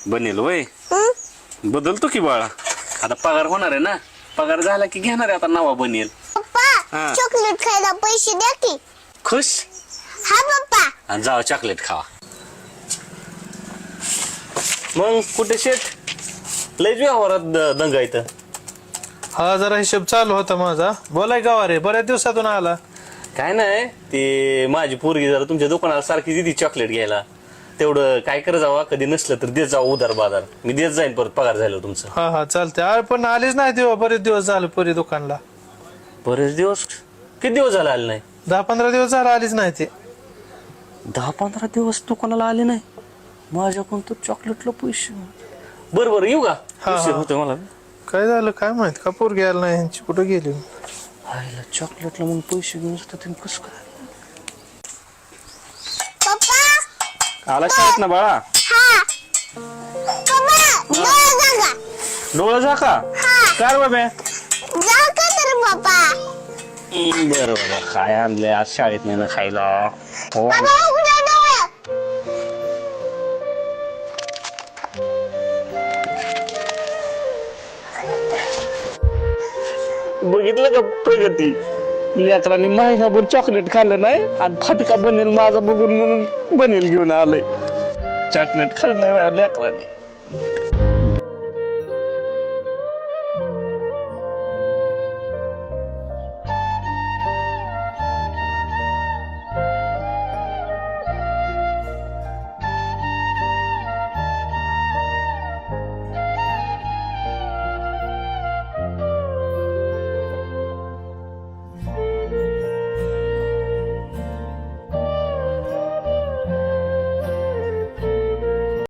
बनेल वय बदलतो की बाळा. आता पगार होणार आहे ना. पगार झाला की घेणार आहे आता नवा बनेल. पप्पा चॉकलेट खायला पैसे द्या की. खुश. हा पप्पा. आणि जावा चॉकलेट खावा. मग कुठे शेट लयच व्यवहारात दंगा इथं. हा जरा हिशोब चालू होता माझा. बोलाय गावा रे, बऱ्याच दिवसातून आला. काय नाही ते माझी पोरगी जरा तुमच्या दुकानाला सारखी दिली चॉकलेट घ्यायला. तेवढं काय कर जावा, कधी नसलं तर देत जाऊ उधार बाजार. मी देत जाईन परत पगार झालं तुमचं. हा हा चालते. अरे पण आलीच नाही तेव्हा, बरेच दिवस झाले पुरी दुकानला. बरेच दिवस. किती दिवस झाले आले नाही? 10-15 दिवस झाले आलीच नाही ते. 10-15 दिवस दुकानाला आले नाही. माझ्याकडून तर चॉकलेटला पैसे. बरं येऊ का? हा. उशीर होतोय मला. काय झालं काय माहित, का पोर घ्यायला नाही ह्यांची, कुठं गेली? आईला चॉकलेटला मग पैसे घेऊन जातात कसं काय? पप्पा आला शाळेत ना बाळा. हा पप्पा डोळा जागा. डोळा जा का? काय बाबा? जा का तर पप्पा. बरं काय आणलंय आज शाळेत नाही ना खायला. हो पप्पा उघडा डोळा. बघितलं का प्रगती? लेकरांनी महिनाभर चॉकलेट खाल्लं नाही आणि फटका बनेल माझा बघून म्हणून बनेल घेऊन आलंय. चॉकलेट खाल्लं नाही लेकरांनी.